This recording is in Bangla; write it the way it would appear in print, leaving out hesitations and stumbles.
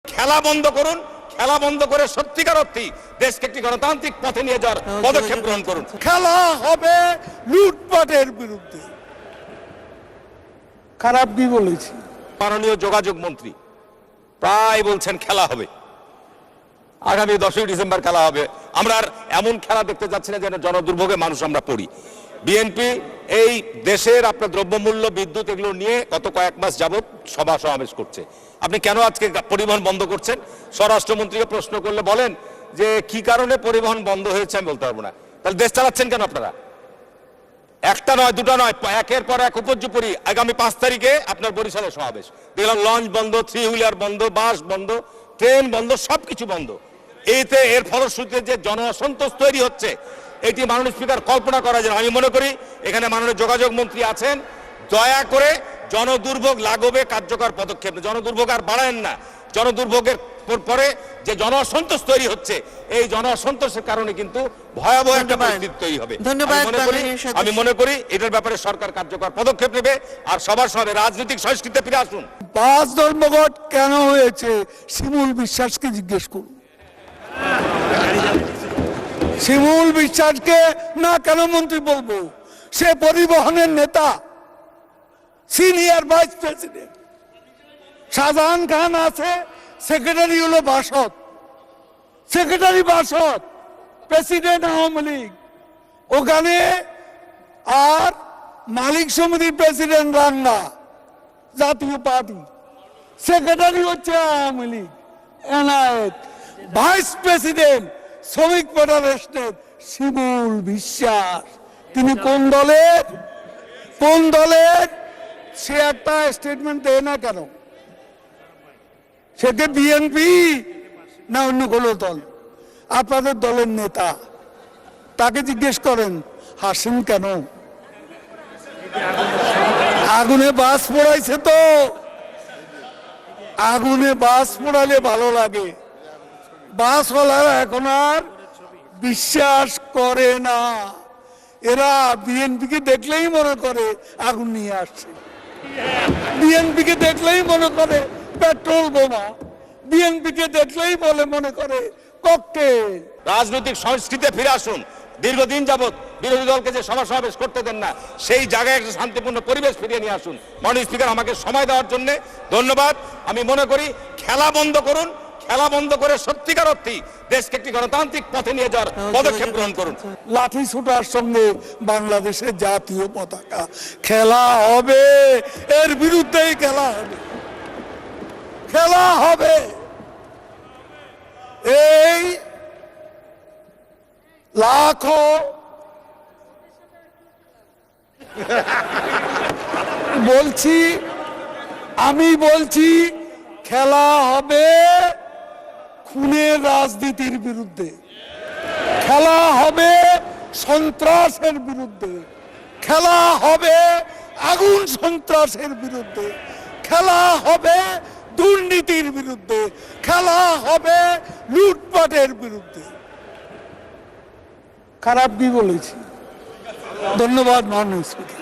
খেলা বন্ধ করুন, খেলা বন্ধ করে সত্যিকার অর্থে দেশকে একটি গণতান্ত্রিক পথে নিয়ে যাওয়ার পদক্ষেপ গ্রহণ করুন। খেলা হবে লুটপাটের বিরুদ্ধে। খারাপ কি বলেছি? মাননীয় যোগাযোগ মন্ত্রী প্রায় বলছেন খেলা হবে, আগামী 10ই ডিসেম্বর খেলা হবে। আমরা আর এমন খেলা দেখতে যাচ্ছি না যেন জনদুর্ভোগে মানুষ আমরা পড়ি। বিএনপি এই দেশের আপনার দ্রব্যমূল্য, বিদ্যুৎ এগুলো নিয়ে গত কয়েক মাস যাবত সভা সমাবেশ করছে। আপনি কেন আজকে পরিবহন বন্ধ করছেন? স্বরাষ্ট্রমন্ত্রীকে প্রশ্ন করলে বলেন যে কি কারণে পরিবহন বন্ধ হয়েছে আমি বলতে পারবো না। তাহলে দেশ চালাচ্ছেন কেন আপনারা? একটা নয়, দুটা নয়, একের পর এক উপর্যুপরি আগামী 5 তারিখে আপনার বরিশালে সমাবেশ দেখলাম, লঞ্চ বন্ধ, 3 হুইলার বন্ধ, বাস বন্ধ, ট্রেন বন্ধ, সবকিছু বন্ধ। এর ফলশ্রুতিতে যে জন অসন্তোষ তৈরি হচ্ছে এটি মাননীয় স্পিকার কল্পনা করা যায় না। আমি মনে করি এখানে মাননীয় যোগাযোগ মন্ত্রী আছেন, দয়া করে জনদুর্ভোগ লাঘবে কার্যকর পদক্ষেপ, জনদুর্ভোগ আর বাড়ায়েন না। জনদুর্ভোগের পরে যে জন অসন্তোষ তৈরি হচ্ছে, এই জন অসন্তোষের কারণে কিন্তু ভয়াবহ একটা পরিস্থিতি তৈরি হবে। আমি মনে করি এটার ব্যাপারে সরকার কার্যকর পদক্ষেপ নেবে। আর সবার সঙ্গে রাজনৈতিক সংস্কৃতিতে ফিরে আসুন। 5 ধর্মঘট কেন হয়েছে শিমুল বিশ্বাসকে জিজ্ঞেস করুন। শিমুল বিশ্বাসকে না কেন মন্ত্রী বলবো? সে পরিবহনের নেতা, সিনিয়র ভাইস প্রেসিডেন্ট। শাহজাহান খান আছে, সেক্রেটারি হলো বাসদ, সেক্রেটারি বাসদ, প্রেসিডেন্ট আওয়ামী লীগ ওখানে, আর মালিক সমিতির প্রেসিডেন্ট রাঙ্গা জাতীয় পার্টি, সেক্রেটারি হচ্ছে আওয়ামী লীগ এনায়েত, ভাইস প্রেসিডেন্ট শ্রমিক ফেডারেশনের শিমুল বিশ্বাস। তিনি কোন দলের? কোন দলের? সে একটা স্টেটমেন্ট দেয় না কেন? সেটা বিএনপি না অন্য কোনো দল? আপনাদের দলের নেতা, তাকে জিজ্ঞেস করেন হাসেন কেন? আগুনে বাস পোড়াইছে তো, আগুনে বাস পোড়ালে ভালো লাগে। বাসওয়ালারা এখন আর বিশ্বাস করে না। এরা বিএনপিকে দেখলেই মনে করে আগুন নিয়ে আসছে, বিএনপিকে দেখলেই মনে করে পেট্রোল বোমা, বিএনপিকে দেখলেই মনে করে ককটেল। রাজনৈতিক সংস্কৃতিতে ফিরে আসুন। দীর্ঘদিন যাবত বিরোধী দলকে যে সভা সমাবেশ করতে দেন না, সেই জায়গায় একটা শান্তিপূর্ণ পরিবেশ ফিরিয়ে নিয়ে আসুন। মাননীয় স্পিকার আমাকে সময় দেওয়ার জন্য ধন্যবাদ। আমি মনে করি খেলা বন্ধ করুন, খেলা বন্ধ করে সত্যিকার অর্থে দেশকে একটি গণতান্ত্রিক পথে নিয়ে যাওয়ার পদক্ষেপ গ্রহণ করুন। লাঠি ছোটার সঙ্গে বাংলাদেশের জাতীয় পতাকা খেলা হবে, এর বিরুদ্ধেই খেলা হবে, খেলা হবে। এই লাখো বলছি, আমি বলছি খেলা হবে খুনের রাজনীতির বিরুদ্ধে, খেলা হবে সন্ত্রাসের বিরুদ্ধে, খেলা হবে আগুন সন্ত্রাসের বিরুদ্ধে, খেলা হবে দুর্নীতির বিরুদ্ধে, খেলা হবে লুটপাটের বিরুদ্ধে। খারাপ কি বলেছি? ধন্যবাদ মাননীয় স্পিকার।